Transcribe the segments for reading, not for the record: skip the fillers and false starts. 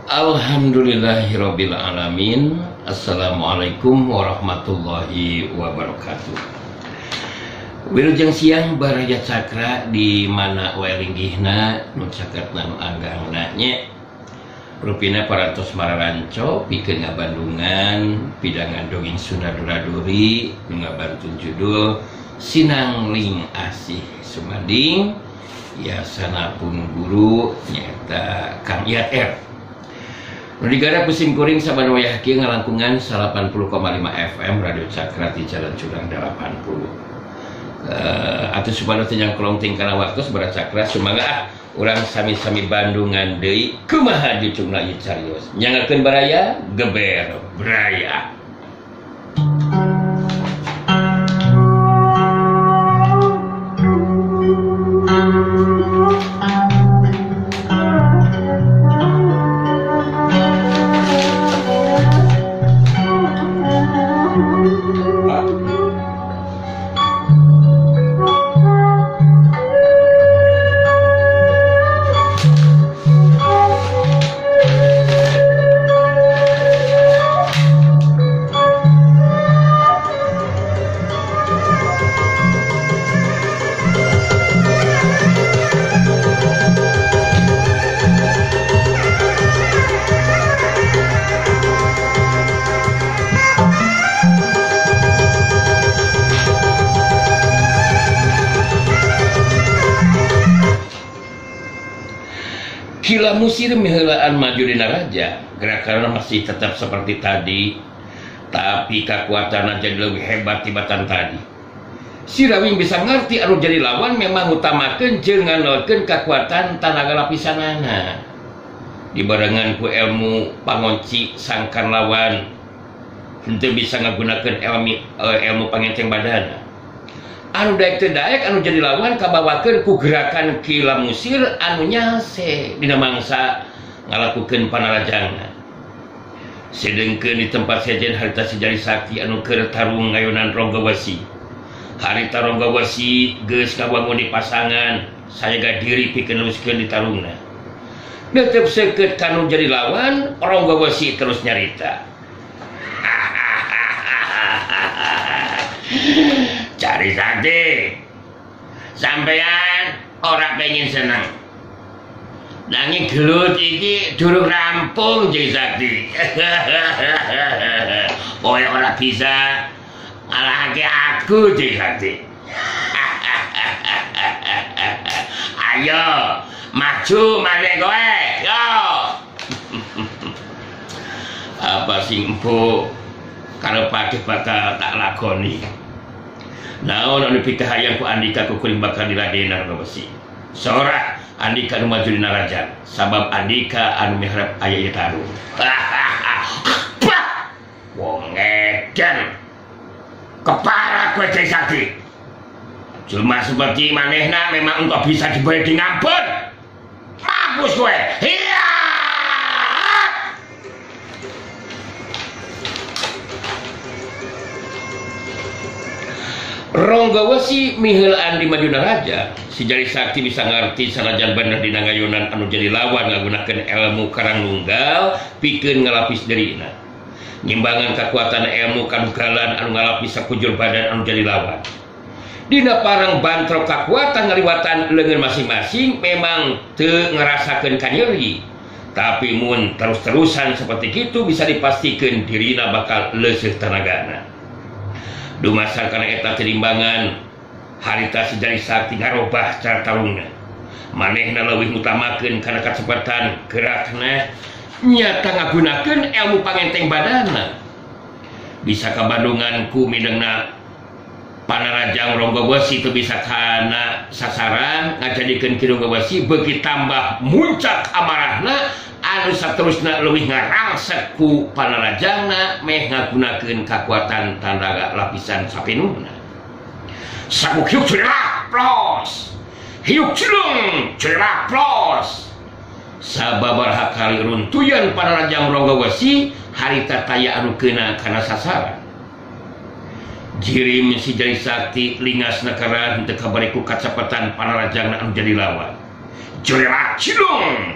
Alhamdulillahirabbil alamin. Assalamualaikum warahmatullahi wabarakatuh. Wilujeng siang baraya cakra di mana wae linggihna nu caketna nu anggangna nya. Rupina parantos mararanco pikeun ngabandungan pidangan dongeng Sunda Duraduri nu ngabantun judul Sinangling Asih Sumanding Yasanapun Guru nyata Kang Iyat R. Nu digara pusing kuring saban wayah kieu ngalangkungan 80,5 FM Radio Cakra di Jalan Curang 80. Atuh supados teu nyangklong tingkana waktos bara Cakra sumangga urang sami-sami Bandungan deui kumaha dicungna ieu carios. Nyangakeun baraya geber braya. Kila musir miheulaan maju dina raja, gerakanna masih tetap seperti tadi, tapi kekuatanna jadi lebih hebat tibatan tadi. Si Rawing bisa ngerti anu jadi lawan memang utamakeun jeung nganolkeun kekuatan tanaga lapisanana. Dibarengan ku ilmu pangonci sangkan lawan, henteu bisa ngagunakeun ilmu pangenteng badana. Anu daek teu daek anu jadi lawan kabawakeun ku gerakan Kila Musir anu nyase dina mangsa ngalakukeun panarajangna. Sedengkeun di tempat sejen harita Sijari Sakti anu keur tarung ngayunan Ronggawesi. Harita Ronggawesi geus ngabangun di pasangan sayaga diri pikeun luskeun di tarungna. Netep seukeut kanu jadi lawan Ronggawesi terus nyarita. Cari Sakti, sampean ora pengen seneng. Nanging gelut iki durung rampung Cari Sakti. Kowe ora bisa ngalahake aku Cari Sakti. Ayo, maju maneh kowe. Yo. Apa sing empuk kalau pakai bakal tak lakoni. Naon anu pitahayang ku Andika ku kuring bakal diladenan Ronggawesi. Sora Andika nu maju dina raja, sabab Andika anu miharep aya ieu tarung. Wong edan. Kepara kowe Cai Sakti. Jelema seperti manehna memang engkau bisa diberi di ngampun. Mampus kowe. Iya. Ronggawesi miheulaan di Maduna Raja, Sijari Sakti bisa ngerti sanajan bener dina ngayunan anu jadi lawan ngagunakeun ilmu karang nunggal pikeun ngalapis derina. Nyimbangan kekuatan ilmu kadugalan anu ngalapis sakujur badan anu jadi lawan. Dina parang bantrok kekuatan ngaliwatan leungeun masing-masing memang teu ngarasakeun kanyeri. Tapi mun terus-terusan seperti kitu bisa dipastikeun dirina bakal leuseuh tenagana. Dumasar kana eta tirimbangan harita Sijari Sakti ngarobah cara tarungna. Manehna leuwih ngutamakeun kana kacepatan gerakna nyata ngagunakeun ilmu pangenteng badanna. Bisa kabandungan ku midengna panarajang Ronggawesi teu bisa kana sasaran ngajadikeun Ki Ronggawesi beuki tambah muncak amarahna anu saterusna leuwih ngarangsek ku panarajangna meh ngagunakeun kakuatan tanaga lapisan sapenuhna. Sabuk hiuk curela plos, hiuk cilung curela plos. Sababaraha kali runtuyan panarajang Ronggawesi harita taya anu keuna kana sasaran. jirim si Jari Sakti lingas negara henteu kabariku kacepatan panarajangna anu jadi lawan. Jorerak cilung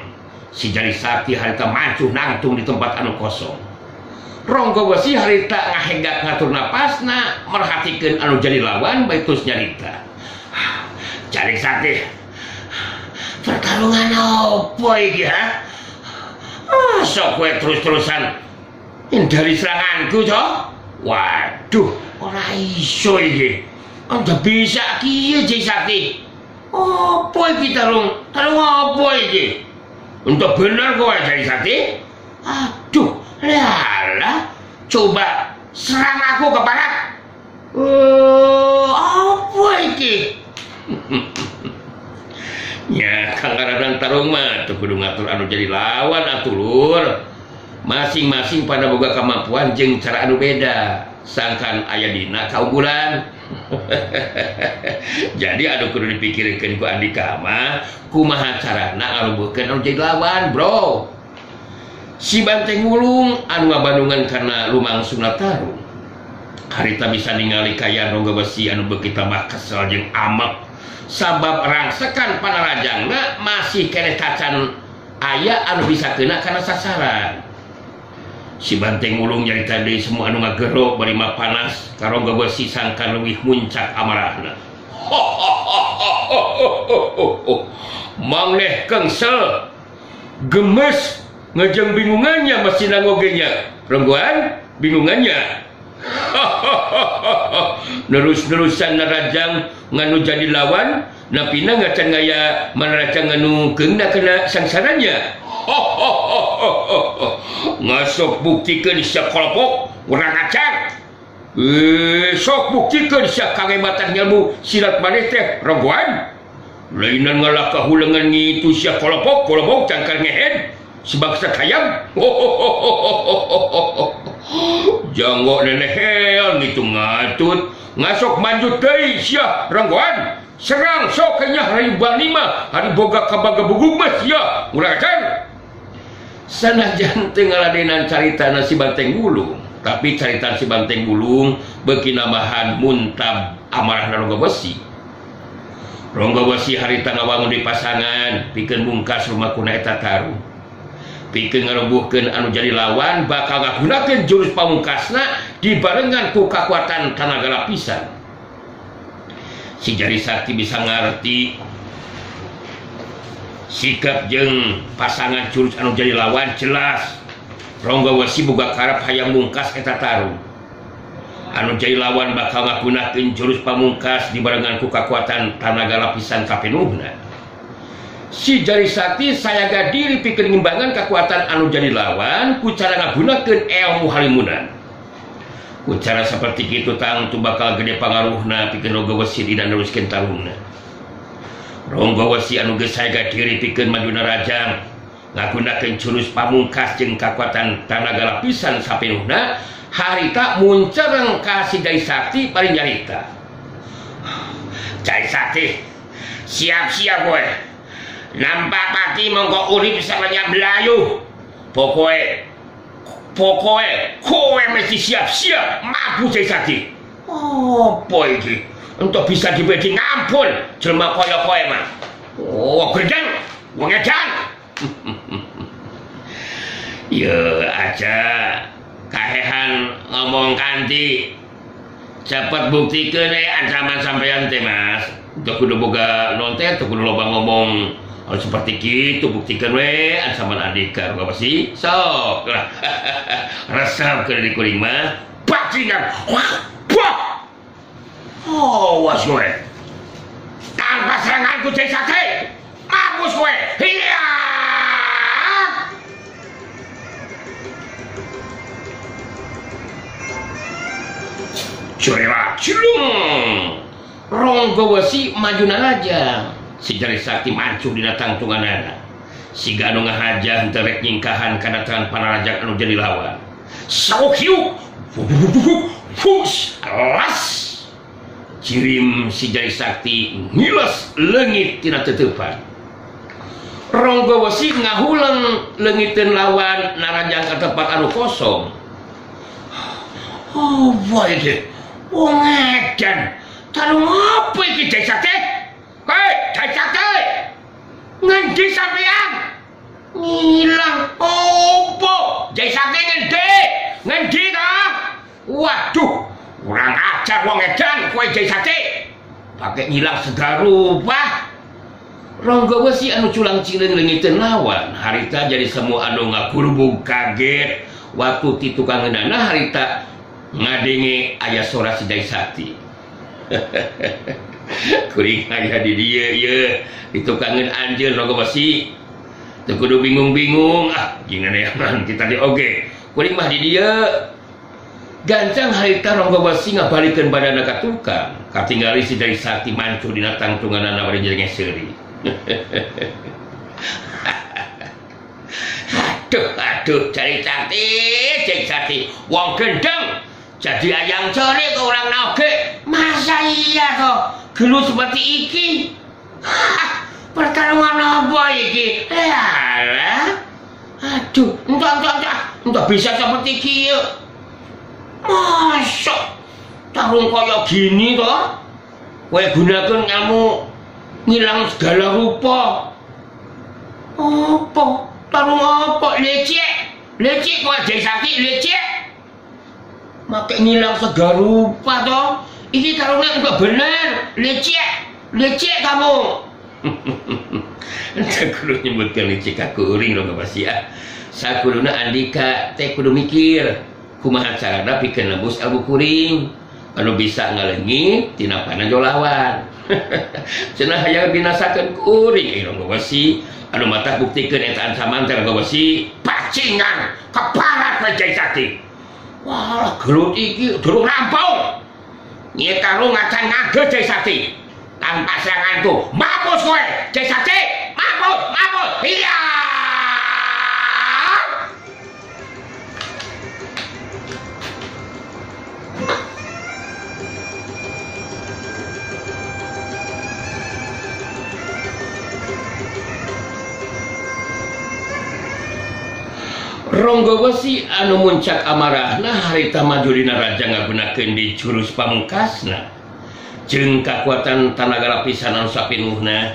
si Jari Sakti harita macuh nangtung di tempat anu kosong. Ronggo Besi harita ngahenggak ngatur napasna merhatikeun anu jadi lawan baitus nyarita. Jari Sakti, pertarungan apa iki ha? Sok kowe terus-terusan hindari seranganku toh? Waduh, ora iso iki. Anda bisa kieu Jari Sakti. Apa iki tarung apa iki? Untuk benar kowe Jari Sakti? Aduh, lala, coba serang aku ke barat. Apa iki? Ya, Kang Aradan tarung mah teu kudu ngatur anu jadi lawan atuh lur. Masing-masing pada boga kemampuan jeung cara anu beda. Sangkan aya dina kaunggulan. Jadi anu kudu dipikirkeun ku Andika mah kumaha carana ngalumbuhkeun anu jadi lawan, bro. Si Banteng Wulung anu ngabandungan karena lumangsungna tarung. Harita bisa ningali kaya Ronggo Besi anu beuki tambah kesel jeung amek sabab rangsekan panarajangna masih keneh tacan aya anu bisa kena kana sasaran. Si Banteng Wulung nyarita deui semua anu ngagero bari mah panas ka Ronggo Besi sangkan leuwih muncak amarahna. Mangleh kengsel gemes ngejeng bingungannya masih nangogenya ronggoan bingungannya. Nerus-nerusan narajang nganu jadi lawan napina ngacan ngaya manarajang nganu keungna kena sangsaranya. Ngasok buktikeun sia kolopok urang acar. Sok buktikeun sia kangembatan ilmu silat maneh teh ronggoan. Lainan ngalah kahulengan ngitu sia kolopok cangkar ngehen sebangsa kayam. Janggo nenehean gitu ngatut ngasok manjut deui sia ronggoan serang sok kenyah rayu bani mah hari boga kabaga bugug mah sia urang acar. Sanajan teu ngaladenan caritana si Banteng Wulung tapi carita si Banteng Wulung beuki nambahan muntab amarahna Ronggo Besi. Ronggo Besi harita ngawangun di pasangan pikeun bungkas rumah kuna eta tarung. Pikeun ngarumbuhkeun anu jadi lawan bakal ngagunakeun jurus pamungkasna dibarengan ku kakuatan tanaga lapisan. Si Jari Sakti bisa ngarti sikap jeung pasangan jurus anu jadi lawan jelas. Ronggo Besi boga karep hayang mungkas eta tarung. Anu jadi lawan bakal ngagunakeun jurus pamungkas dibarengan ku kakuatan tanaga lapisan kapenuhna. Si Jari Sakti sayaga diri pikeun ngimbangan kekuatan anu jadi lawan ku cara ngagunakeun ilmu halimunan. Ku cara seperti kitu tang tu bakal gede pangaruhna pikeun Ronggo Besi dina neruskeun tarungna. Ronggo Besi anu geus sayaga diri pikeun maju narajang ngagunakeun jurus pamungkas jeung kekuatan tanaga lapisan sapenuhna harita muncereng ka si Jari Sakti bari nyarita. Jari Sakti, siap-siap kowe. Nampak pati mongko urip sareng Melayu. Pokoke kowe mesti siap-siap mabu Jari Sakti. Apa iki? Untuk bisa dibedi ngampun jelema kaya kowe mah. Oh, gendeng, wong edan. Ya aja kahehan ngomong kanti. Cepet buktikeun ancaman sampean teh Mas. Teu kudu boga nontet, teu kudu loba ngomong. Oh, seperti gitu buktikan we ancaman Andika Ronggo Besi sok lah. Resep ke di kuring mah bajingan. Wah, oh was gue tanpa seranganku Jari Sakti mampus gue. Iya curela cilung. Ronggo Besi maju narajang. Si Jari Sakti mancuh dina tangtunganana. Si anu ngahajah henteu rek nyingkahan kadatangan panarajang anu jadi lawan. Saukhiu. Fus las. Cirim si Jari Sakti ngiles leungit tina teutepan. Ronggo Besi ngahulang leungiteun lawan narajang ka tempat anu kosong. Oh boy deh. wong edan tarung apa iki Jai Sakti? Hei Jai Sakti, ngendi sampean? Ngilang opo Jai Sakti? Ngendi ta? Waduh, kurang ajar wong edan kowe Jai Sakti, pakai ngilang segala rupa. Ronggo Besi anu culang cileng lengiteun lawan harita jadi semua anu ngakurbug kaget waktu ti tukang ngeunana harita ngadenge aya suara si Jai Sakti. Kuring aya di dieu ye di tukangeun anjeun Ronggo Besi teu kudu bingung-bingung gimana ya nanti tadi oge kuring mah di dieu gancang harita Ronggo Besi ngabalikeun badanna ka tukang katinggali si Jai Sakti mancu dina tangtunganana bari jeung seuri. aduh Jai Sakti wong gendeng jadi ayang ceri ke orang nauke, masa iya toh gelut seperti iki? Pertarungan apa iki? Alah, aduh entah bisa seperti kieu. Masa tarung kaya gini toh kowe gunakeun ilmu ngilang segala rupa. Apa? Tarung apa? Lecek kowe Jai Sakti lecek. Make ngilang segala rupa toh. Ini tarungnya enggak bener. Lecek kamu. Entah kudu nyebutkan lecek aku uring Ronggo Besi ya. Sakuluna andika teh kudu mikir kumaha carana pikeun nebus ilmu kuring anu bisa ngalengi tina panajo lawan. Cenah hayang binasakeun kuring Ronggo Besi anu mata buktikeun eta ancaman teh Ronggo Besi pacingan keparat we Jai Sakti. Wah gelut iki durung rampung nyie tarung ngacan ngage Jai Sakti tanpa serangan tuh mampus kowe Jai Sakti mampus iya. Ronggo Besi anu muncak amarahna harita maju dina raja ngagunakeun di jurus pamungkasna jeung kakuatan tanaga lapisan anu sapinuhna.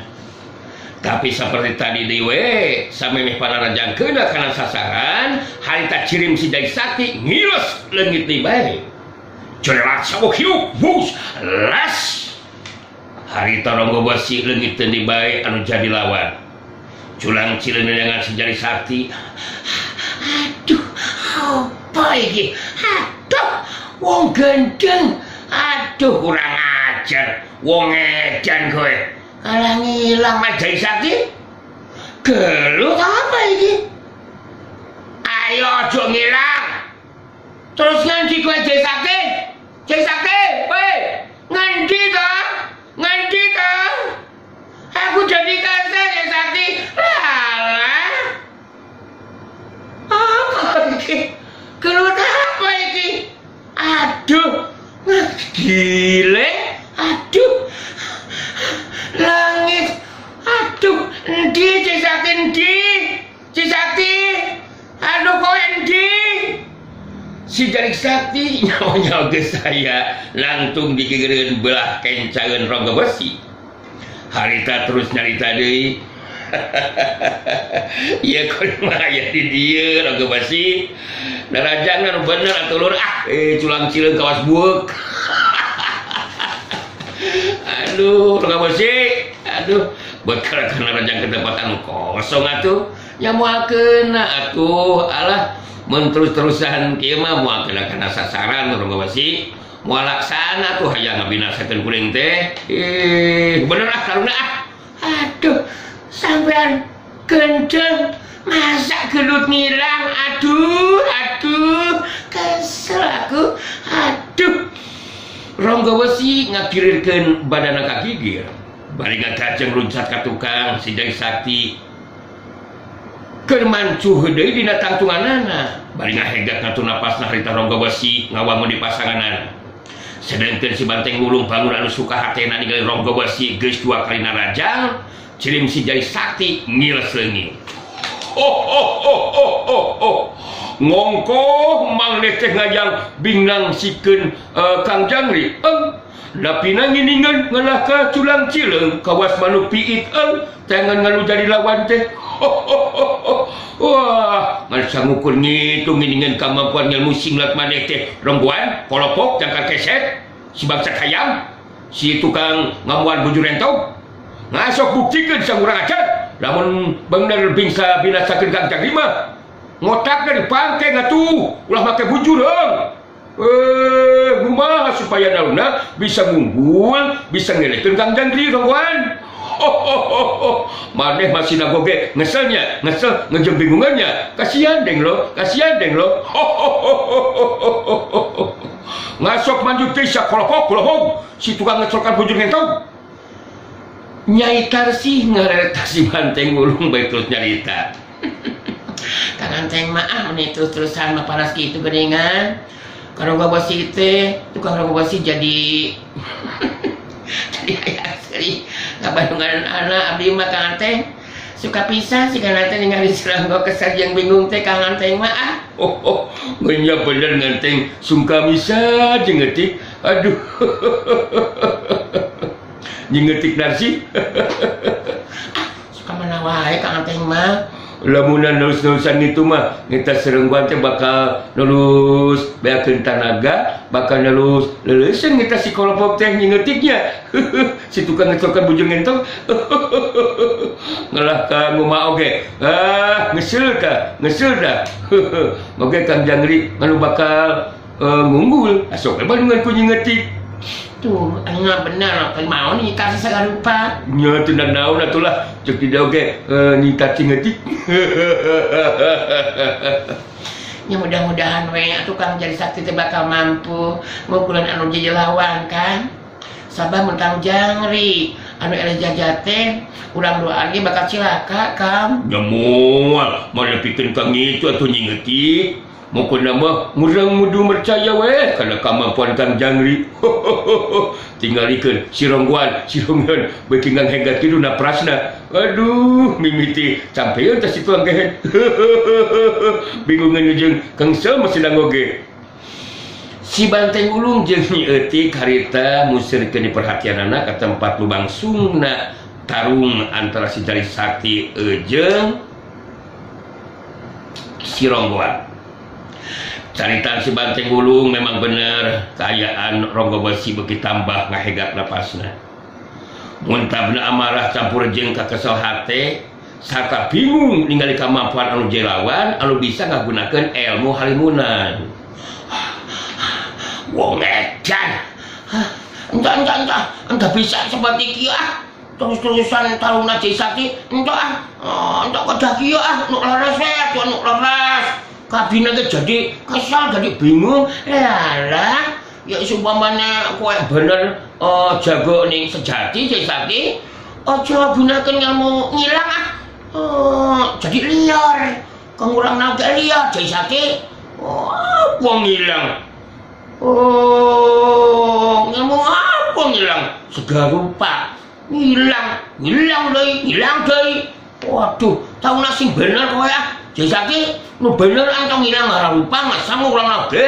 Tapi seperti tadi dewe samemeh panarajangkeun kana sasaran harita cirim si Jai Sakti ngiles leungit deui bae. Corelat sabuk hiuk bus las. Harita Ronggo Besi leungiteun deui bae anu jadi lawan. Culang cileun dengan si Jai Sakti. Aduh, apa iki? Aduh, wong gendeng. Aduh, kurang ajar. Wong edan kowe. Alah ngilang mah Jai Sakti. Gelut apa iki? Ayo aja ngilang. Terus ngendi kowe Jai Sakti? Jai Sakti, kowe ngendi to? Ngendi to? Aku jadi kasar Jai Sakti. Alah. Apa iki? Gelut apa iki? Aduh, gile. Aduh, langit. Aduh, endi Jai Sakti endi? Jai Sakti. Aduh, kowe endi? Si Jai Sakti nyawa ge saya lantung dikigereun belah kencaeun Ronggo Besi. Harita terus nyarita deui. Iya kudu mah aya di dieu Ronggo Besi. Narajangan bener atuh lur culang cileung kawas bueuk. Aduh Ronggo Besi, aduh bekal kana rajang ke tempat anu kosong atuh. Ya moalkeun atuh alah mun terus-terusan kieu mah moalkeun kana sasaran Ronggo Besi. Moal laksana tuh hayang ngabinasakeun kuring teh. Bener karuna Aduh sampean gendeng masa gelut ngilang. Aduh kesel aku. Aduh Ronggo Besi ngakirirkeun badana ka gigir bari ngagajeng luncat ka tukang si Jai Sakti keur mancuh deui dina tangtunganana bari ngahegat ngatu napasna harita Ronggo Besi ngawangun di pasanganana. Sedangkan si Banteng Wulung bangun anu suka hatena ningali Ronggo Besi geus 2 kali narajang cirim si Jai Sakti ngiles leungit. ngongkoh maneh teh ngajang bingnang sikeun Kang Jangri tapi nanginingan ngalah ka culang Cileung kawas manuk piit tangan nganu jadi lawan teh wah ngan sangukur ngitu nginingan kemampuan ilmu singlat maneh teh rengguan kolopok jangkar keset si bangsa hayam si tukang ngamuan bujur rentong ngasok buktikeun sang urang ajar lamun bener bisa binasakeun Kang Jangri mah ngotakna dipangke ngatuh ulah make bujur kumaha supaya nauna bisa ngunggul bisa ngelekeun Kang Jangri ronggoan maneh masih nagoge ngeselnya ngesel ngejembingungannya kasihan deng lo ngasok manjut teh kolopok si tukang ngecolkan bujur ngentong Nyai Tarsih ngareta si Banteng Ulung baik terus nyarita Kang Anteng maaf nih terus-terusan mah paras gitu geningan kalau gak basi teh tukang ronggo basi jadi jadi ayah asli gak bandungan anak abdi mah Kang Anteng suka pisah si Kang Anteng ningali seranggo kesajian bingung teh Kang Anteng mah ngenya bener nganteng sungka bisa jengetik aduh jengetik narsi suka mana wae Kang Anteng mah lamunan nulus-nulusan itu mah kita serengguan teh bakal nulus beakeun tanaga bakal nulus leuleuskeun kita si kolopok teh nyengetiknya si tukang ngecokan bujur ngentong ngalah ka nguma oge ngeusel dah oge Kang Jangri nganu bakal ngunggul asok bandungan ku nyengetik tuh, enggak benar, kan mau nih kasih segala lupa. Nya tendang naon atulah, cek tidak oke, nih tadi ngetik. Ya mudah-mudahan we tukang jadi sakti teh bakal mampu ngukulan anu jadi lawan kan. Sabah mun Kang Jangri, anu ele jajate, urang doa ge bakal cilaka Kang. Ya moal, mau nepikeun Kang itu atuh nyetik. Mungkin nama murang mudu percaya weh karena kemampuan Kang Jangri tinggalikeun si ronggoan beuki ngang hegat kidu na prasna aduh mimiti campeun teh situ anggeun bingungan jeung Kang Sel masih nanggoge si Banteng Ulung jeung Nyi Eutik harita musirkeun diperhatianana ka tempat lubangsungna tarung antara si Jari Sakti jeung si ronggoan. Caritaan si Banteng Ulung memang bener keayaan ronggo besi beki tambah ngahegat napasna muntabna amarah campur jeung ka kesel hate sarta bingung ningali kemampuan anu jelawan anu bisa ngagunakeun ilmu halimunan wong edan entah bisa seperti kieu terus-terusan tarungna Jai Sakti entah kedah kieu nu laras nu laras kabina jadi kesal jadi bingung lalah ya sumpamane kowe bener jago ning sejati Jai Sakti aja gunakeun ilmu ngilang jadi liar kang urang naga liar Jai Sakti apa ngilang ilmu apa ngilang segala rupa ngilang deui waduh tau sing bener kowe Jai Sakti nu bener antong ngilang arah rupa masa mau ulang lagi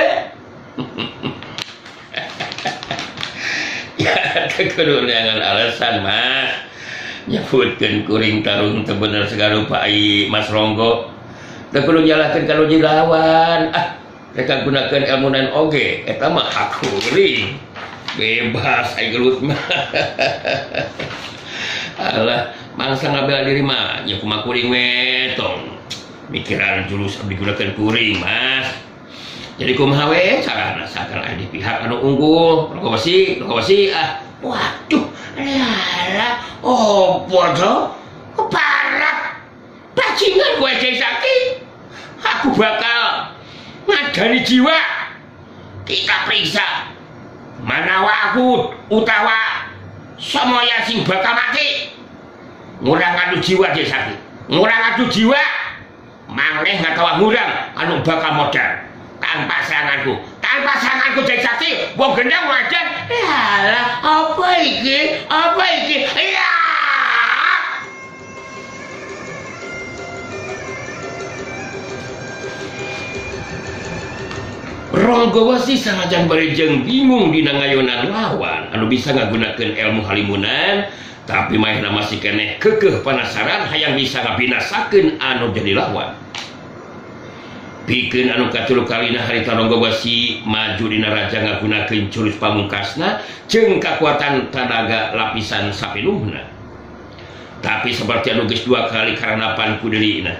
ya kekudu dengan alasan mas nyebutkan kuring tarung tebener segala rupa Mas Ronggo kekudu nyalahkan kalau jilawan mereka gunakan ilmunan oge eta mah hak kuring bebas ai gelut mah alah mangsa ngabela diri mah nya kumaha kuring wetong mikiran julus digunakan kuring mas jadi kumaha we carana sakan aya di pihak anu unggul ronggo besi waduh lala bodoh parah bajingan gue Jai Sakti aku bakal ngadani jiwa kita periksa mana aku utawa semuanya sing bakal mati ngurang adu jiwa Jai Sakti ngurang adu jiwa maneh ngatawa ngurang anu bakal modal tanpa seranganku Jai Sakti wong gendang wajan alah apa iki ya Ronggo Wesi sanajan barejeng bingung dina ngayonan lawan anu bisa ngagunakeun ilmu halimunan, tapi maehna masih keneh kekeh penasaran hayang bisa ngabinasakeun anu jadi lawan. Pikeun anu katulu kalina harita Ronggo Wesi maju dina raja ngagunakeun jurus pamungkasna jeung kakuatan tenaga lapisan sapinuhna. Tapi seperti anu geus dua kali karanapan ku deulina.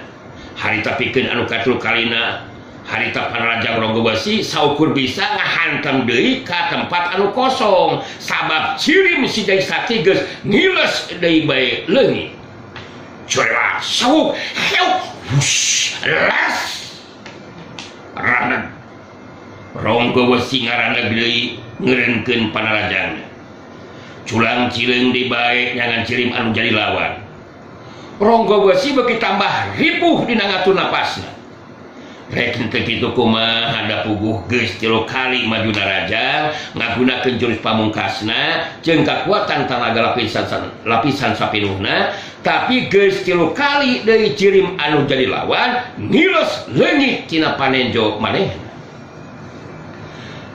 Harita pikeun anu katulu kalina harita panrajang Ronggo Wesi saukur bisa ngahantam deui ka tempat anu kosong sabab cirim si Jai Sakti geus ngiles deui bae leungit. Curela sauk heu las rangan Ronggo Wesi ngarandag deui ngeureunkeun panrajangna. Culang cileung deui bae nyangan cirim anu jadi lawan. Ronggo Wesi beuki tambah ripuh dina ngatur napasna. Rek teu kitu kumaha hada puguh geus 3 kali maju raja ngagunakeun jurus pamungkasna jeung kakuatan tenaga lapisan sapinuhna, tapi geus 3 kali deui cirim anu jadi lawan ngilos leungit tina panenjo manehna.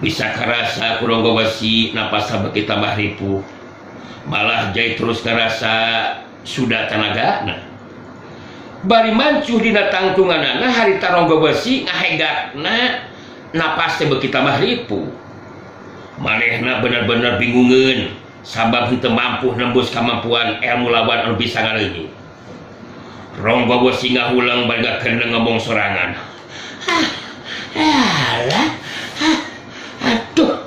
Bisa karasa ku Ronggo Wesi napasna beuki tambah ripuh, malah jai terus karasa sudah tenagana. Bari mancuh dina tangtunganana harita Ronggo Wesi ngahegatna napas teh beuki tambah ripuh. Manehna bener-bener bingungeun sabab henteu mampu nembus kamampuan ilmu lawan anu bisa ngaleungit. Ronggo Wesi ngahulang bari ngakeun ngomong sorangan. Alah. Aduh.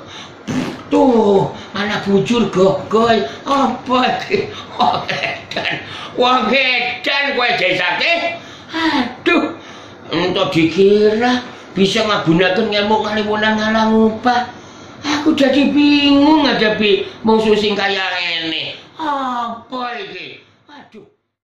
Tuh, anak bujur gogoy apa iki? Wagedan kowe Jai Sakti. Aduh, entuk dikira bisa ngagunakeun ilmu halimunan ngalang upah. Aku jadi bingung ngadepi musuh sing kaya ngene. Apa iki?